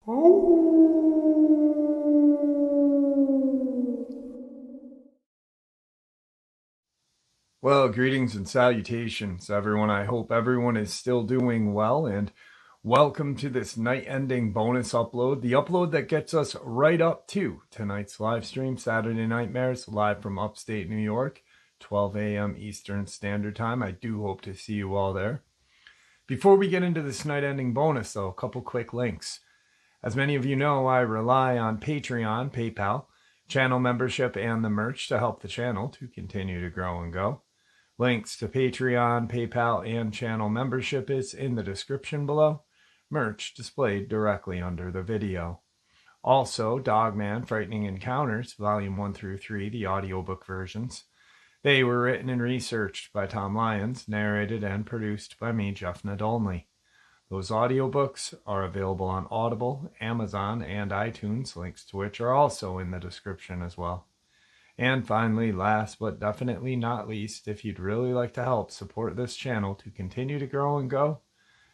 Well, greetings and salutations, everyone. I hope everyone is still doing well, and welcome to this night-ending bonus upload, the upload that gets us right up to tonight's live stream, Saturday Nightmares, live from upstate New York, 12 a.m. Eastern Standard Time. I do hope to see you all there. Before we get into this night-ending bonus, though, a couple quick links. As many of you know, I rely on Patreon, PayPal, channel membership, and the merch to help the channel to continue to grow and go. Links to Patreon, PayPal, and channel membership is in the description below. Merch displayed directly under the video. Also, Dogman, Frightening Encounters, Volume 1 through 3, the audiobook versions. They were written and researched by Tom Lyons, narrated and produced by me, Jeff Nadolny. Those audiobooks are available on Audible, Amazon, and iTunes, links to which are also in the description as well. And finally, last but definitely not least, if you'd really like to help support this channel to continue to grow and go,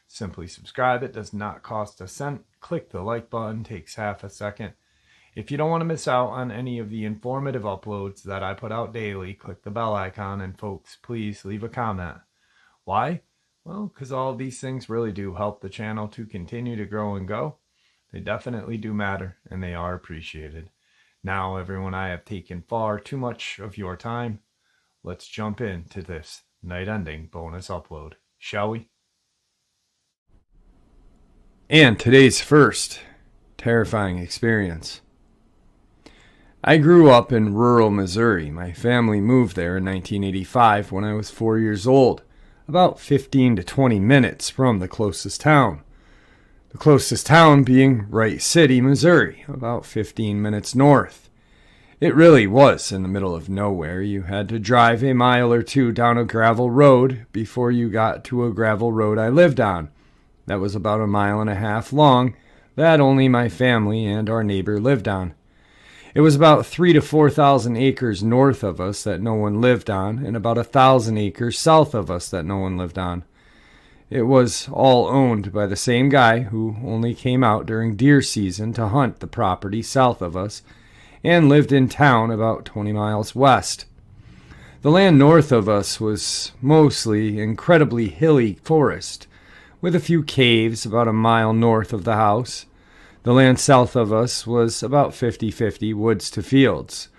simply subscribe. It does not cost a cent. Click the like button, takes half a second. If you don't want to miss out on any of the informative uploads that I put out daily, click the bell icon, and folks, please leave a comment. Why? Well, because all of these things really do help the channel to continue to grow and go. They definitely do matter, and they are appreciated. Now, everyone, I have taken far too much of your time. Let's jump into this night-ending bonus upload, shall we? And today's first terrifying experience. I grew up in rural Missouri. My family moved there in 1985 when I was 4 years old, about 15 to 20 minutes from the closest town. The closest town being Wright City, Missouri, about 15 minutes north. It really was in the middle of nowhere. You had to drive a mile or two down a gravel road before you got to a gravel road I lived on. That was about 1.5 miles long, that only my family and our neighbor lived on. It was about 3,000 to 4,000 acres north of us that no one lived on, and about 1,000 acres south of us that no one lived on. It was all owned by the same guy who only came out during deer season to hunt the property south of us and lived in town about 20 miles west. The land north of us was mostly incredibly hilly forest, with a few caves about 1 mile north of the house. The land south of us was about 50-50 woods to fields,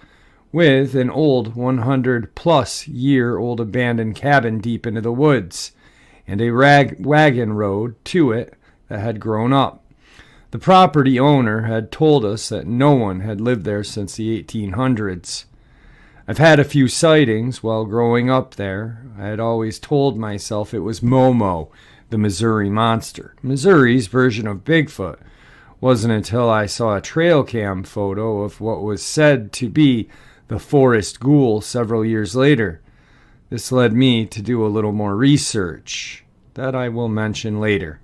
with an old 100-plus-year-old abandoned cabin deep into the woods, and a wagon road to it that had grown up. The property owner had told us that no one had lived there since the 1800s. I've had a few sightings while growing up there. I had always told myself it was Momo, the Missouri Monster, Missouri's version of Bigfoot. Wasn't until I saw a trail cam photo of what was said to be the forest ghoul several years later. This led me to do a little more research that I will mention later.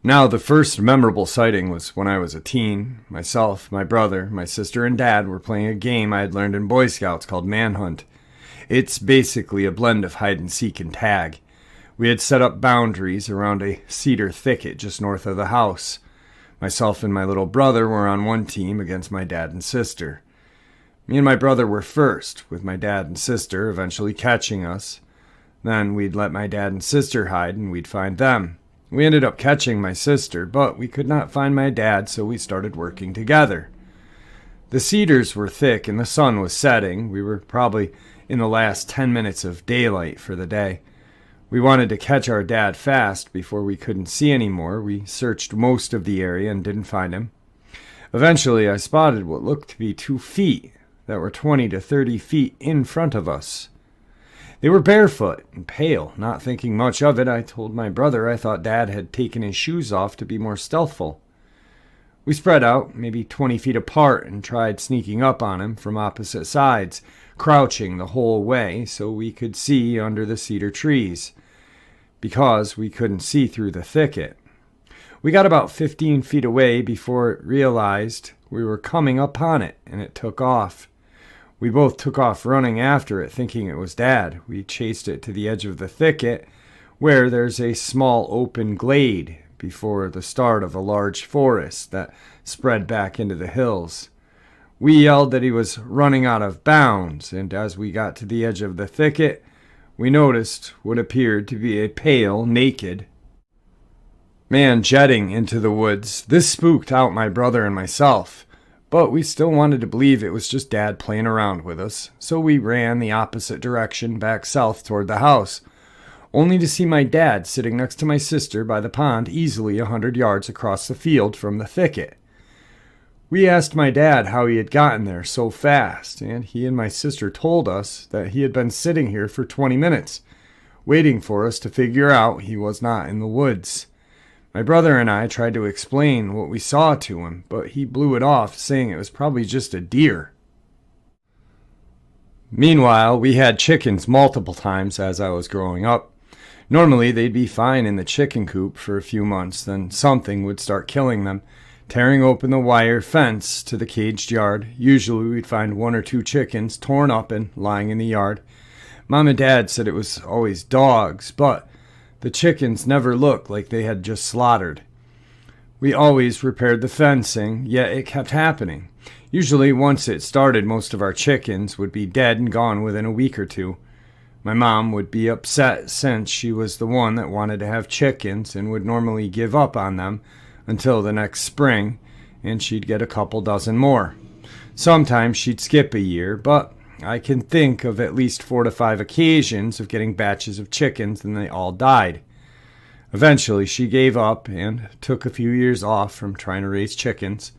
Now, the first memorable sighting was when I was a teen. Myself, my brother, my sister, and dad were playing a game I had learned in Boy Scouts called Manhunt. It's basically a blend of hide and seek and tag. We had set up boundaries around a cedar thicket just north of the house. Myself and my little brother were on one team against my dad and sister. Me and my brother were first, with my dad and sister eventually catching us. Then we'd let my dad and sister hide and we'd find them. We ended up catching my sister, but we could not find my dad, so we started working together. The cedars were thick and the sun was setting. We were probably in the last 10 minutes of daylight for the day. We wanted to catch our dad fast before we couldn't see anymore. We searched most of the area and didn't find him. Eventually, I spotted what looked to be 2 feet that were 20 to 30 feet in front of us. They were barefoot and pale. Not thinking much of it, I told my brother I thought Dad had taken his shoes off to be more stealthful. We spread out, maybe 20 feet apart, and tried sneaking up on him from opposite sides, crouching the whole way so we could see under the cedar trees, because we couldn't see through the thicket. We got about 15 feet away before it realized we were coming upon it, and it took off. We both took off running after it, thinking it was Dad. We chased it to the edge of the thicket, where there's a small open glade before the start of a large forest that spread back into the hills. We yelled that he was running out of bounds, and as we got to the edge of the thicket, we noticed what appeared to be a pale, naked man jetting into the woods. This spooked out my brother and myself, but we still wanted to believe it was just Dad playing around with us, so we ran the opposite direction back south toward the house, only to see my dad sitting next to my sister by the pond easily 100 yards across the field from the thicket. We asked my dad how he had gotten there so fast, and he and my sister told us that he had been sitting here for 20 minutes, waiting for us to figure out he was not in the woods. My brother and I tried to explain what we saw to him, but he blew it off, saying it was probably just a deer. Meanwhile, we had chickens multiple times as I was growing up. Normally, they'd be fine in the chicken coop for a few months, then something would start killing them, tearing open the wire fence to the caged yard. Usually, we'd find 1 or 2 chickens torn up and lying in the yard. Mom and Dad said it was always dogs, but the chickens never looked like they had just slaughtered. We always repaired the fencing, yet it kept happening. Usually, once it started, most of our chickens would be dead and gone within a week or 2. My mom would be upset since she was the one that wanted to have chickens and would normally give up on them until the next spring, and she'd get a couple dozen more. Sometimes she'd skip a year, but I can think of at least 4 to 5 occasions of getting batches of chickens and they all died. Eventually, she gave up and took a few years off from trying to raise chickens.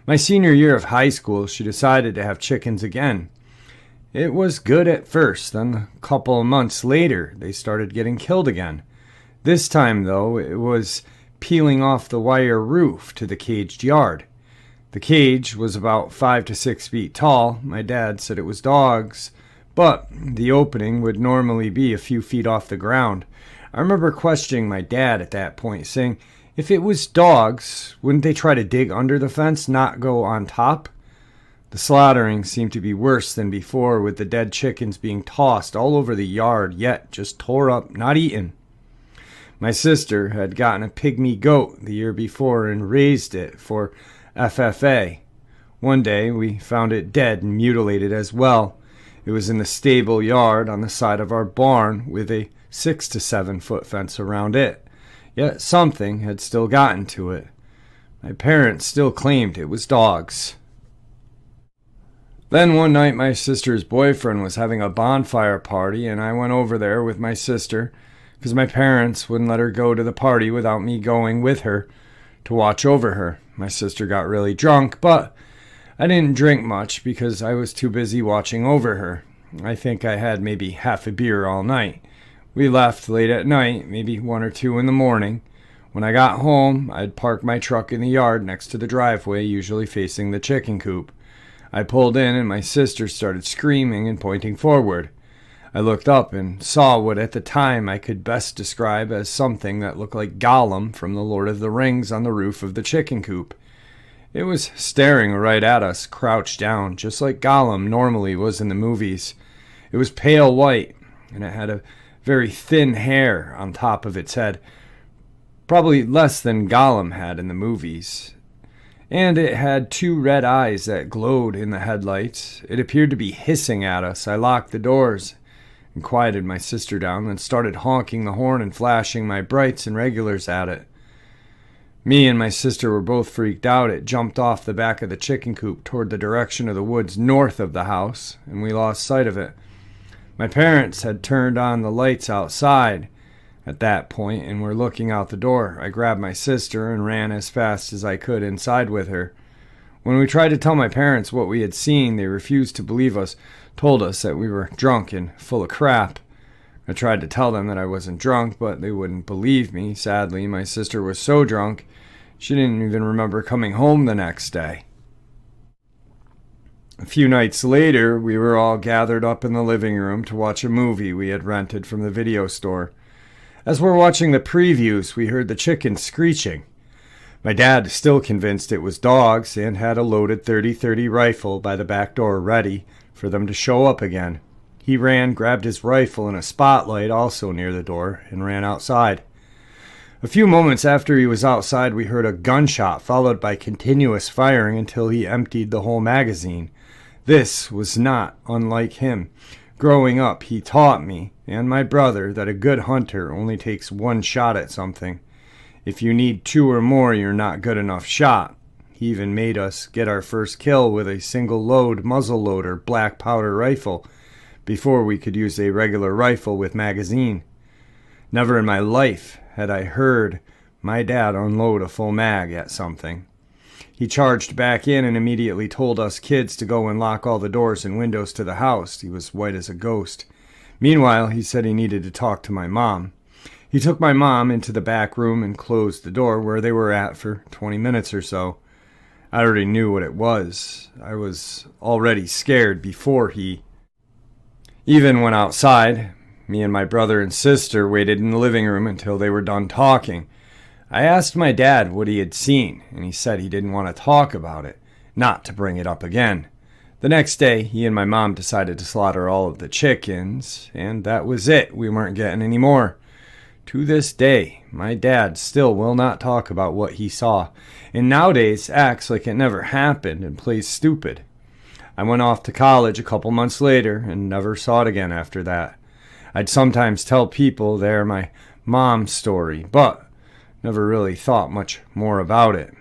My senior year of high school, she decided to have chickens again. It was good at first, then a couple of months later, they started getting killed again. This time, though, it was peeling off the wire roof to the caged yard. The cage was about 5 to 6 feet tall. My dad said it was dogs, but the opening would normally be a few feet off the ground. I remember questioning my dad at that point, saying, if it was dogs, wouldn't they try to dig under the fence, not go on top? The slaughtering seemed to be worse than before, with the dead chickens being tossed all over the yard, yet just tore up, not eaten. My sister had gotten a pygmy goat the year before and raised it for FFA. One day we found it dead and mutilated as well. It was in the stable yard on the side of our barn with a 6 to 7 foot fence around it. Yet something had still gotten to it. My parents still claimed it was dogs. Then one night my sister's boyfriend was having a bonfire party and I went over there with my sister because my parents wouldn't let her go to the party without me going with her to watch over her. My sister got really drunk, but I didn't drink much because I was too busy watching over her. I think I had maybe half a beer all night. We left late at night, maybe 1 or 2 in the morning. When I got home, I'd park my truck in the yard next to the driveway, usually facing the chicken coop. I pulled in and my sister started screaming and pointing forward. I looked up and saw what at the time I could best describe as something that looked like Gollum from the Lord of the Rings on the roof of the chicken coop. It was staring right at us, crouched down, just like Gollum normally was in the movies. It was pale white, and it had a very thin hair on top of its head, probably less than Gollum had in the movies. And it had 2 red eyes that glowed in the headlights. It appeared to be hissing at us. I locked the doors and quieted my sister down, then started honking the horn and flashing my brights and regulars at it. Me and my sister were both freaked out. It jumped off the back of the chicken coop toward the direction of the woods north of the house, and we lost sight of it. My parents had turned on the lights outside at that point and were looking out the door. I grabbed my sister and ran as fast as I could inside with her. When we tried to tell my parents what we had seen, they refused to believe us, told us that we were drunk and full of crap. I tried to tell them that I wasn't drunk, but they wouldn't believe me. Sadly, my sister was so drunk, she didn't even remember coming home the next day. A few nights later, we were all gathered up in the living room to watch a movie we had rented from the video store. As we're watching the previews, we heard the chickens screeching. My dad is still convinced it was dogs and had a loaded .30-30 rifle by the back door ready for them to show up again. He ran, grabbed his rifle and a spotlight also near the door, and ran outside. A few moments after he was outside, we heard a gunshot followed by continuous firing until he emptied the whole magazine. This was not unlike him. Growing up, he taught me and my brother that a good hunter only takes one shot at something. If you need two or more, you're not good enough shot. He even made us get our first kill with a single-load muzzleloader black powder rifle before we could use a regular rifle with magazine. Never in my life had I heard my dad unload a full mag at something. He charged back in and immediately told us kids to go and lock all the doors and windows to the house. He was white as a ghost. Meanwhile, he said he needed to talk to my mom. He took my mom into the back room and closed the door where they were at for 20 minutes or so. I already knew what it was. I was already scared before he even went outside. Me and my brother and sister waited in the living room until they were done talking. I asked my dad what he had seen, and he said he didn't want to talk about it, not to bring it up again. The next day, he and my mom decided to slaughter all of the chickens, and that was it. We weren't getting any more. To this day, my dad still will not talk about what he saw, and nowadays acts like it never happened and plays stupid. I went off to college a couple months later and never saw it again after that. I'd sometimes tell people they're my mom's story, but never really thought much more about it.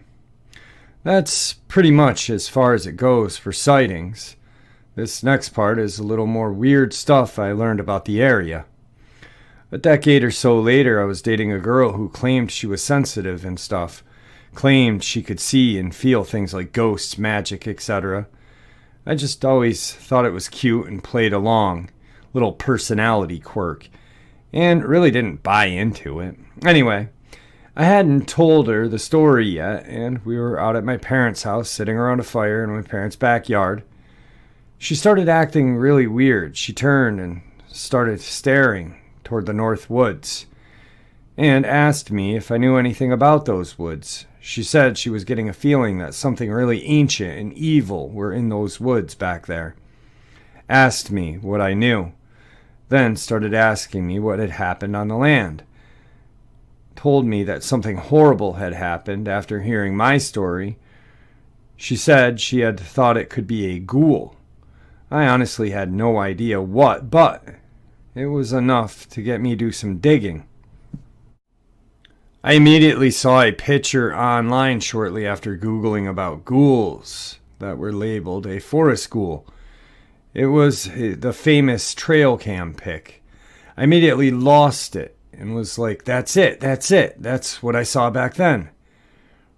That's pretty much as far as it goes for sightings. This next part is a little more weird stuff I learned about the area. A decade or so later, I was dating a girl who claimed she was sensitive and stuff, claimed she could see and feel things like ghosts, magic, etc. I just always thought it was cute and played along, little personality quirk, and really didn't buy into it. Anyway, I hadn't told her the story yet, and we were out at my parents' house sitting around a fire in my parents' backyard. She started acting really weird. She turned and started staring toward the north woods and asked me if I knew anything about those woods. She said she was getting a feeling that something really ancient and evil were in those woods back there. Asked me what I knew, then started asking me what had happened on the land. Told me that something horrible had happened after hearing my story. She said she had thought it could be a ghoul. I honestly had no idea what, but it was enough to get me do some digging. I immediately saw a picture online shortly after Googling about ghouls that were labeled a forest ghoul. It was the famous trail cam pic. I immediately lost it and was like, that's it. That's what I saw back then.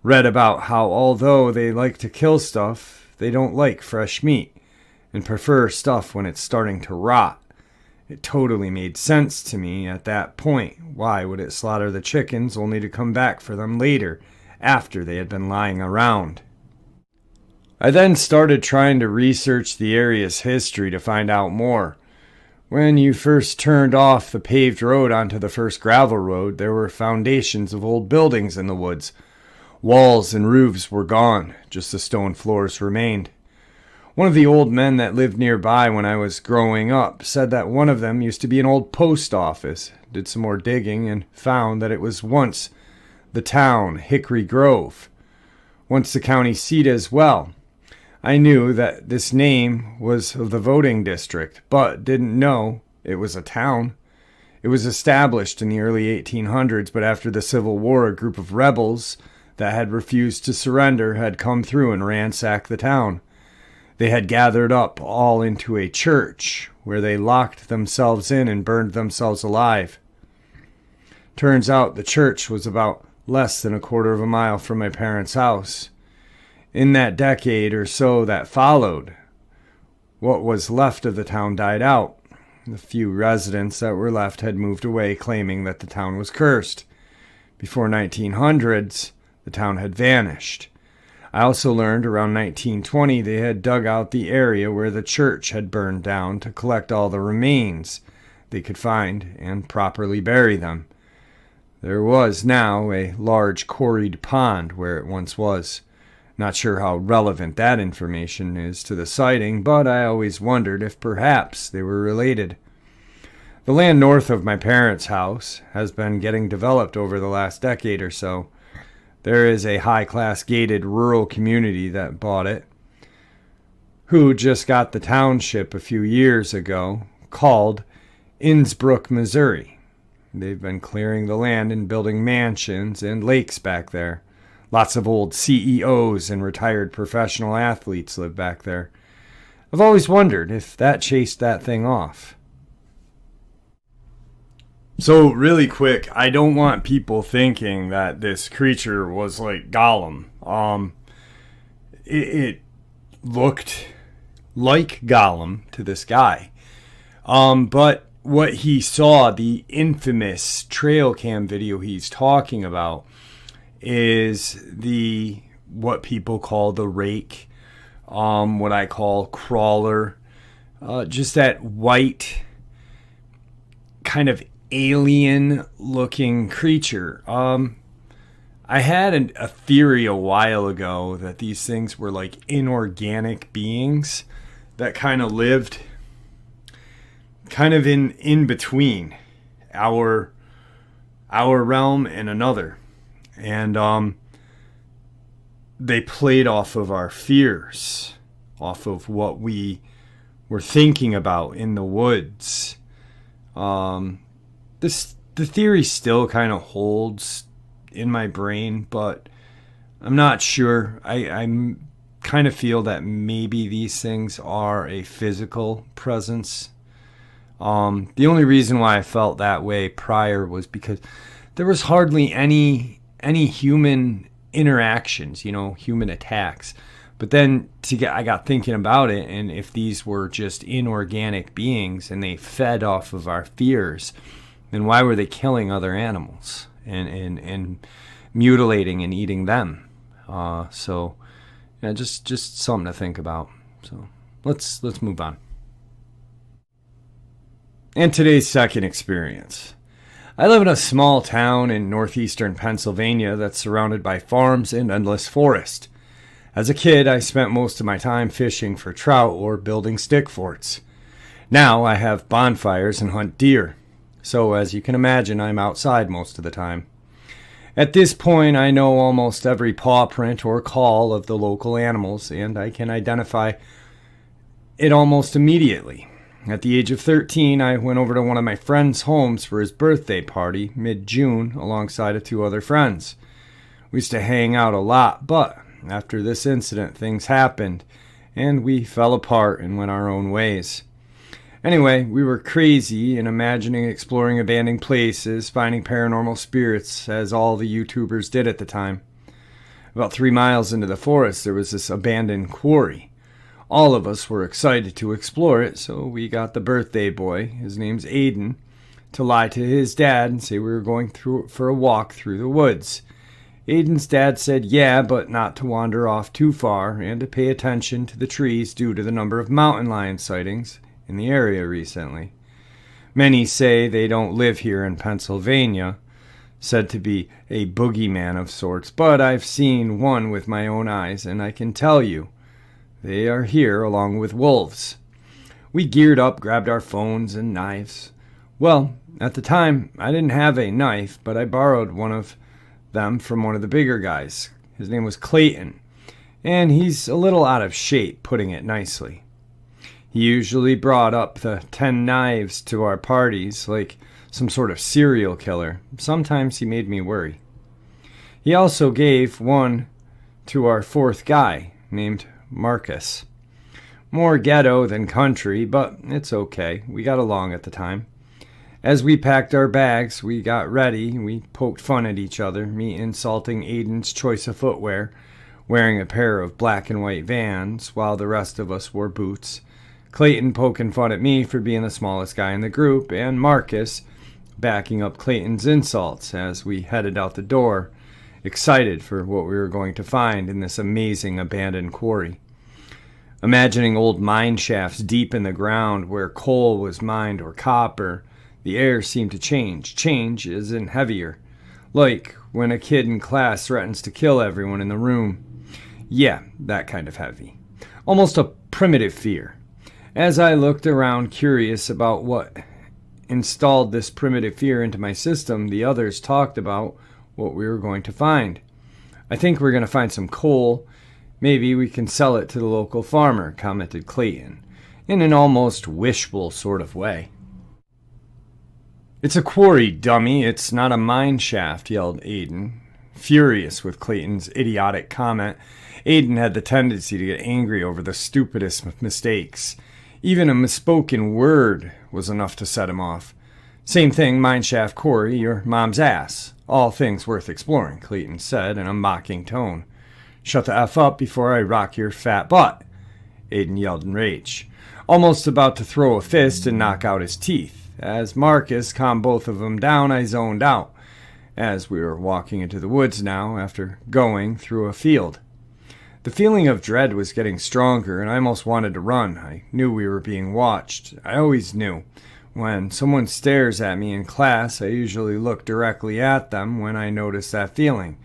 Read about how although they like to kill stuff, they don't like fresh meat and prefer stuff when it's starting to rot. It totally made sense to me at that point. Why would it slaughter the chickens only to come back for them later, after they had been lying around? I then started trying to research the area's history to find out more. When you first turned off the paved road onto the first gravel road, there were foundations of old buildings in the woods. Walls and roofs were gone, just the stone floors remained. One of the old men that lived nearby when I was growing up said that one of them used to be an old post office. Did some more digging and found that it was once the town Hickory Grove, once the county seat as well. I knew that this name was of the voting district, but didn't know it was a town. It was established in the early 1800s, but after the Civil War, a group of rebels that had refused to surrender had come through and ransacked the town. They had gathered up all into a church where they locked themselves in and burned themselves alive. Turns out the church was about less than a quarter of a mile from my parents' house. In that decade or so that followed, what was left of the town died out. The few residents that were left had moved away, claiming that the town was cursed. Before 1900s, the town had vanished. I also learned around 1920 they had dug out the area where the church had burned down to collect all the remains they could find and properly bury them. There was now a large quarried pond where it once was. Not sure how relevant that information is to the sighting, but I always wondered if perhaps they were related. The land north of my parents' house has been getting developed over the last decade or so. There is a high-class gated rural community that bought it, who just got the township a few years ago, called Innsbrook, Missouri. They've been clearing the land and building mansions and lakes back there. Lots of old CEOs and retired professional athletes live back there. I've always wondered if that chased that thing off. So really quick, I don't want people thinking that this creature was like Gollum. It looked like Gollum to this guy. But what he saw, the infamous trail cam video he's talking about, is what people call the rake, what I call crawler, just that white kind of alien looking creature. I had a theory a while ago that these things were like inorganic beings that kind of lived kind of in between our realm and another. And they played off of our fears, off of what we were thinking about in the woods. The theory still kind of holds in my brain, but I'm not sure. I kind of feel that maybe these things are a physical presence. The only reason why I felt that way prior was because there was hardly any human interactions, human attacks. But then I got thinking about it, and if these were just inorganic beings and they fed off of our fears, then why were they killing other animals and mutilating and eating them? So yeah, just something to think about. So let's move on. And today's second experience. I live in a small town in northeastern Pennsylvania that's surrounded by farms and endless forest. As a kid, I spent most of my time fishing for trout or building stick forts. Now I have bonfires and hunt deer. So as you can imagine, I'm outside most of the time. At this point, I know almost every paw print or call of the local animals, and I can identify it almost immediately. At the age of 13, I went over to one of my friend's homes for his birthday party mid-June alongside of two other friends. We used to hang out a lot, but after this incident, things happened, and we fell apart and went our own ways. Anyway, we were crazy in imagining exploring abandoned places, finding paranormal spirits, as all the YouTubers did at the time. About 3 miles into the forest, there was this abandoned quarry. All of us were excited to explore it, so we got the birthday boy, his name's Aiden, to lie to his dad and say we were going for a walk through the woods. Aiden's dad said yeah, but not to wander off too far and to pay attention to the trees due to the number of mountain lion sightings in the area recently. Many say they don't live here in Pennsylvania, said to be a boogeyman of sorts, but I've seen one with my own eyes, and I can tell you, they are here along with wolves. We geared up, grabbed our phones and knives. Well, at the time, I didn't have a knife, but I borrowed one of them from one of the bigger guys. His name was Clayton, and he's a little out of shape, putting it nicely. He usually brought up the 10 knives to our parties like some sort of serial killer. Sometimes he made me worry. He also gave one to our fourth guy, named Marcus. More ghetto than country, but it's okay. We got along at the time. As we packed our bags, we got ready. We poked fun at each other, me insulting Aiden's choice of footwear, wearing a pair of black and white Vans, while the rest of us wore boots. Clayton poking fun at me for being the smallest guy in the group, and Marcus backing up Clayton's insults as we headed out the door, excited for what we were going to find in this amazing abandoned quarry. Imagining old mine shafts deep in the ground where coal was mined or copper, the air seemed to change. Change as in heavier. Like when a kid in class threatens to kill everyone in the room. Yeah, that kind of heavy. Almost a primitive fear. As I looked around curious about what installed this primitive fear into my system, the others talked about what we were going to find. I think we're going to find some coal. Maybe we can sell it to the local farmer, commented Clayton, in an almost wishful sort of way. It's a quarry, dummy. It's not a mine shaft, yelled Aiden. Furious with Clayton's idiotic comment, Aiden had the tendency to get angry over the stupidest mistakes. Even a misspoken word was enough to set him off. Same thing, mineshaft quarry, your mom's ass. All things worth exploring, Clayton said in a mocking tone. Shut the F up before I rock your fat butt, Aiden yelled in rage, almost about to throw a fist and knock out his teeth. As Marcus calmed both of them down, I zoned out, as we were walking into the woods now after going through a field. The feeling of dread was getting stronger, and I almost wanted to run. I knew we were being watched. I always knew. When someone stares at me in class, I usually look directly at them when I notice that feeling.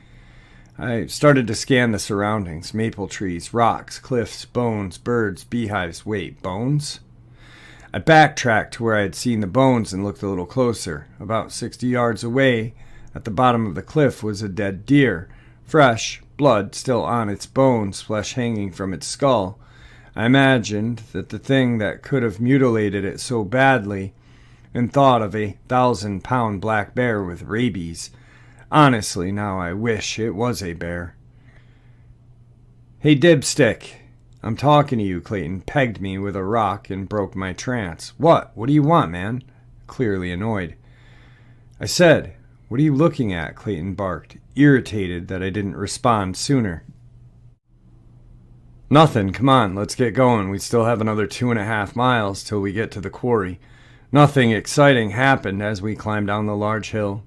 I started to scan the surroundings. Maple trees, rocks, cliffs, bones, birds, beehives. Wait, bones? I backtracked to where I had seen the bones and looked a little closer. About 60 yards away, at the bottom of the cliff, was a dead deer. Fresh, blood still on its bones, flesh hanging from its skull. I imagined that the thing that could have mutilated it so badly, and thought of a 1,000-pound black bear with rabies. Honestly, now I wish it was a bear. Hey, dipstick, I'm talking to you, Clayton pegged me with a rock and broke my trance. What? What do you want, man? Clearly annoyed. I said, what are you looking at? Clayton barked, irritated that I didn't respond sooner. Nothing. Come on, let's get going. We still have another 2.5 miles till we get to the quarry. Nothing exciting happened as we climbed down the large hill.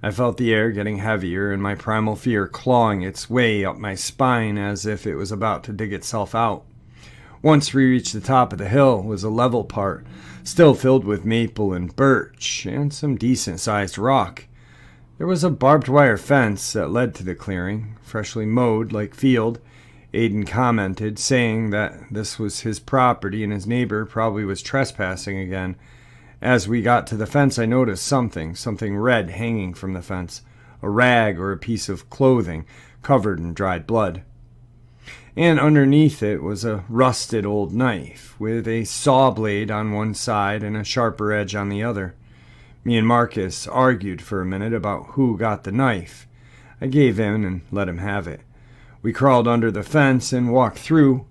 I felt the air getting heavier and my primal fear clawing its way up my spine as if it was about to dig itself out. Once we reached the top of the hill was a level part, still filled with maple and birch and some decent-sized rock. There was a barbed wire fence that led to the clearing, freshly mowed like field. Aiden commented, saying that this was his property and his neighbor probably was trespassing again. As we got to the fence, I noticed something red hanging from the fence, a rag or a piece of clothing covered in dried blood. And underneath it was a rusted old knife with a saw blade on one side and a sharper edge on the other. Me and Marcus argued for a minute about who got the knife. I gave in and let him have it. We crawled under the fence and walked through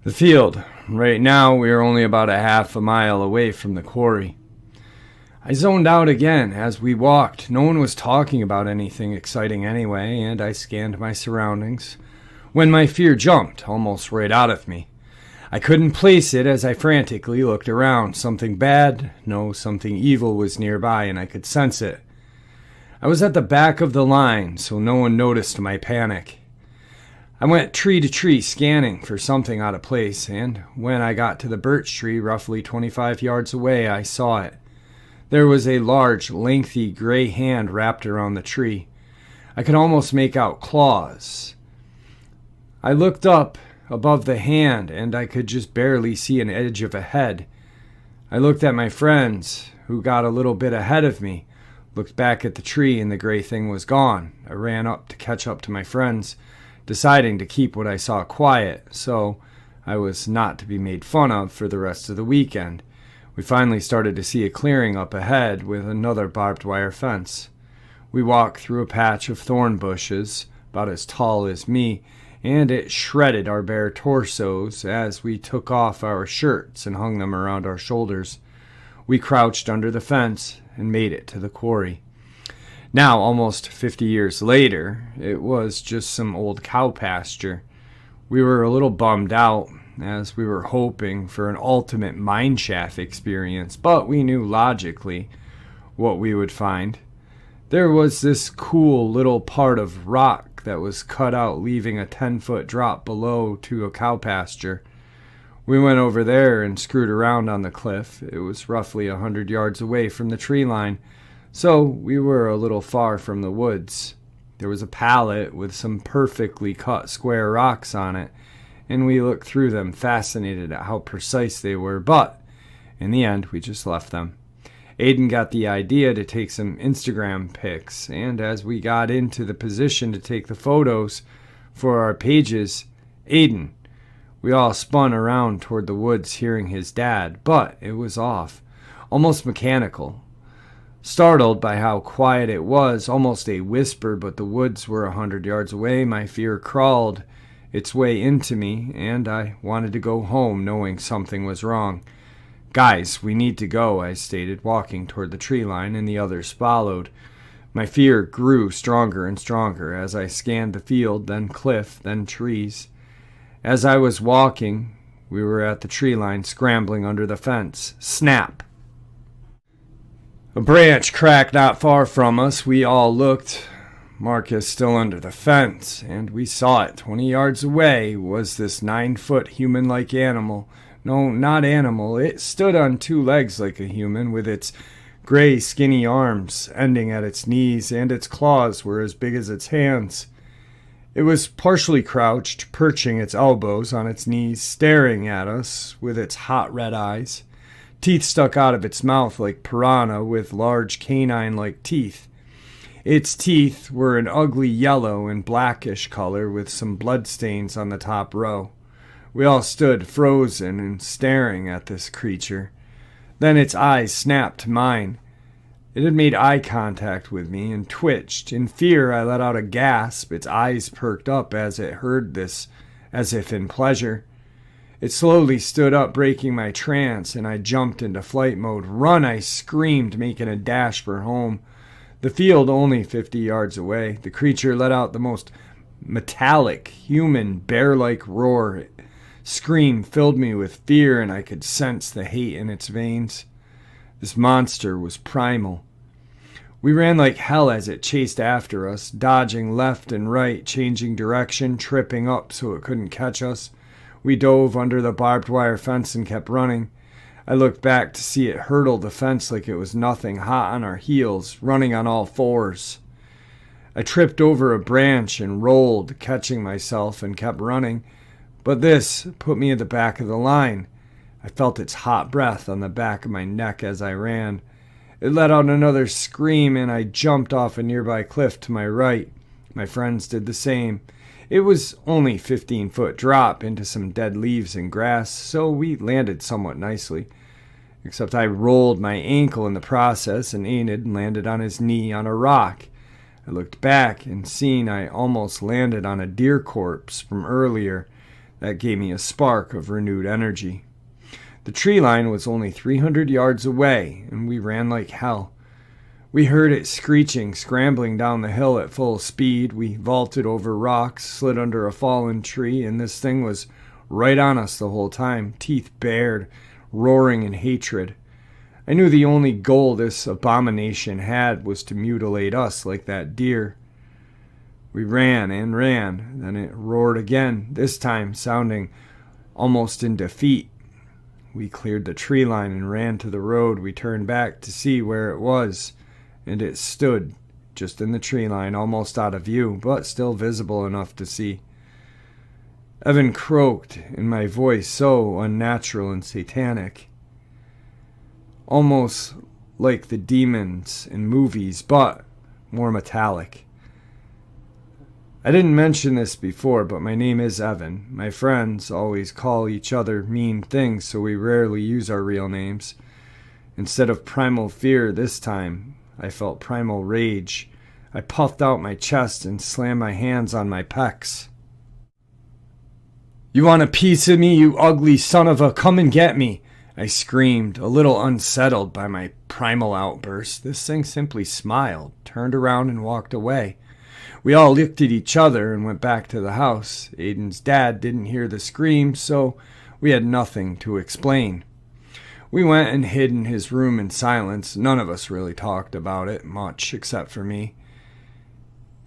the field. Right now, we are only about a half a mile away from the quarry. I zoned out again as we walked. No one was talking about anything exciting anyway, and I scanned my surroundings when my fear jumped almost right out of me. I couldn't place it as I frantically looked around. Something bad, no, something evil was nearby, and I could sense it. I was at the back of the line, so no one noticed my panic. I went tree to tree scanning for something out of place, and when I got to the birch tree roughly 25 yards away, I saw it. There was a large, lengthy gray hand wrapped around the tree. I could almost make out claws. I looked up above the hand, and I could just barely see an edge of a head. I looked at my friends, who got a little bit ahead of me, looked back at the tree, and the gray thing was gone. I ran up to catch up to my friends, deciding to keep what I saw quiet, so I was not to be made fun of for the rest of the weekend. We finally started to see a clearing up ahead with another barbed wire fence. We walked through a patch of thorn bushes, about as tall as me, and it shredded our bare torsos as we took off our shirts and hung them around our shoulders. We crouched under the fence and made it to the quarry. Now, almost 50 years later, it was just some old cow pasture. We were a little bummed out, as we were hoping for an ultimate mineshaft experience, but we knew logically what we would find. There was this cool little part of rock that was cut out, leaving a 10-foot drop below to a cow pasture. We went over there and screwed around on the cliff. It was roughly 100 yards away from the tree line, so we were a little far from the woods. There was a pallet with some perfectly cut square rocks on it, and we looked through them, fascinated at how precise they were, but In the end, we just left them. Aiden got the idea to take some Instagram pics, and as we got into the position to take the photos for our pages, Aiden. We all spun around toward the woods hearing his dad, but it was off, almost mechanical. Startled by how quiet it was, almost a whisper, but the woods were 100 yards away, my fear crawled its way into me, and I wanted to go home knowing something was wrong. "Guys, we need to go," I stated, walking toward the tree line, and the others followed. My fear grew stronger and stronger as I scanned the field, then cliff, then trees. As I was walking, we were at the tree line, scrambling under the fence. Snap! A branch cracked not far from us. We all looked. Marcus still under the fence, and we saw it. 20 yards away was this 9-foot human-like animal. No, not animal. It stood on 2 legs like a human, with its gray, skinny arms ending at its knees, and its claws were as big as its hands. It was partially crouched, perching its elbows on its knees, staring at us with its hot red eyes. Teeth stuck out of its mouth like piranha, with large canine-like teeth. Its teeth were an ugly yellow and blackish color, with some bloodstains on the top row. We all stood frozen and staring at this creature. Then its eyes snapped to mine. It had made eye contact with me and twitched. In fear, I let out a gasp. Its eyes perked up as it heard this, as if in pleasure. It slowly stood up, breaking my trance, and I jumped into flight mode. "Run!" I screamed, making a dash for home. The field only 50 yards away. The creature let out the most metallic, human, bear-like roar. Scream filled me with fear, and I could sense the hate in its veins. This monster was primal. We ran like hell as it chased after us, dodging left and right, changing direction, tripping up so it couldn't catch us. We dove under the barbed wire fence and kept running. I looked back to see it hurdle the fence like it was nothing, hot on our heels, running on all fours. I tripped over a branch and rolled, catching myself, and kept running. But this put me at the back of the line. I felt its hot breath on the back of my neck as I ran. It let out another scream, and I jumped off a nearby cliff to my right. My friends did the same. It was only a 15-foot drop into some dead leaves and grass, so we landed somewhat nicely. Except I rolled my ankle in the process, and Enid landed on his knee on a rock. I looked back and seen I almost landed on a deer corpse from earlier. That gave me a spark of renewed energy. The tree line was only 300 yards away, and we ran like hell. We heard it screeching, scrambling down the hill at full speed. We vaulted over rocks, slid under a fallen tree, and this thing was right on us the whole time, teeth bared, roaring in hatred. I knew the only goal this abomination had was to mutilate us like that deer. We ran and ran, then it roared again, this time sounding almost in defeat. We cleared the tree line and ran to the road. We turned back to see where it was, and it stood just in the tree line, almost out of view, but still visible enough to see. Evan croaked in my voice so unnatural and satanic, almost like the demons in movies, but more metallic. I didn't mention this before, but my name is Evan. My friends always call each other mean things, so we rarely use our real names. Instead of primal fear this time, I felt primal rage. I puffed out my chest and slammed my hands on my pecs. "You want a piece of me, you ugly son of a... Come and get me!" I screamed, a little unsettled by my primal outburst. This thing simply smiled, turned around, and walked away. We all looked at each other and went back to the house. Aiden's dad didn't hear the scream, so we had nothing to explain. We went and hid in his room in silence. None of us really talked about it much, except for me.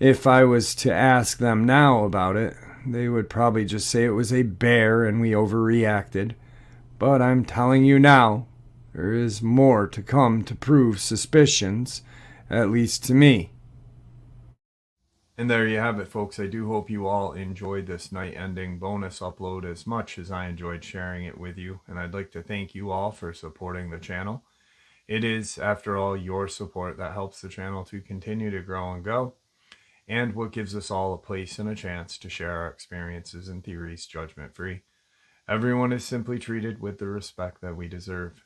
If I was to ask them now about it, they would probably just say it was a bear and we overreacted. But I'm telling you now, there is more to come to prove suspicions, at least to me. And there you have it, folks. I do hope you all enjoyed this night-ending bonus upload as much as I enjoyed sharing it with you. And I'd like to thank you all for supporting the channel. It is, after all, your support that helps the channel to continue to grow and go, and what gives us all a place and a chance to share our experiences and theories judgment-free. Everyone is simply treated with the respect that we deserve.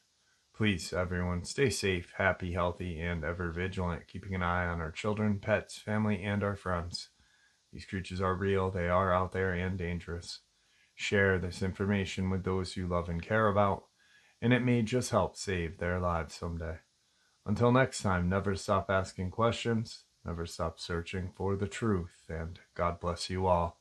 Please, everyone, stay safe, happy, healthy, and ever vigilant, keeping an eye on our children, pets, family, and our friends. These creatures are real, they are out there and dangerous. Share this information with those you love and care about, and it may just help save their lives someday. Until next time, never stop asking questions, never stop searching for the truth, and God bless you all.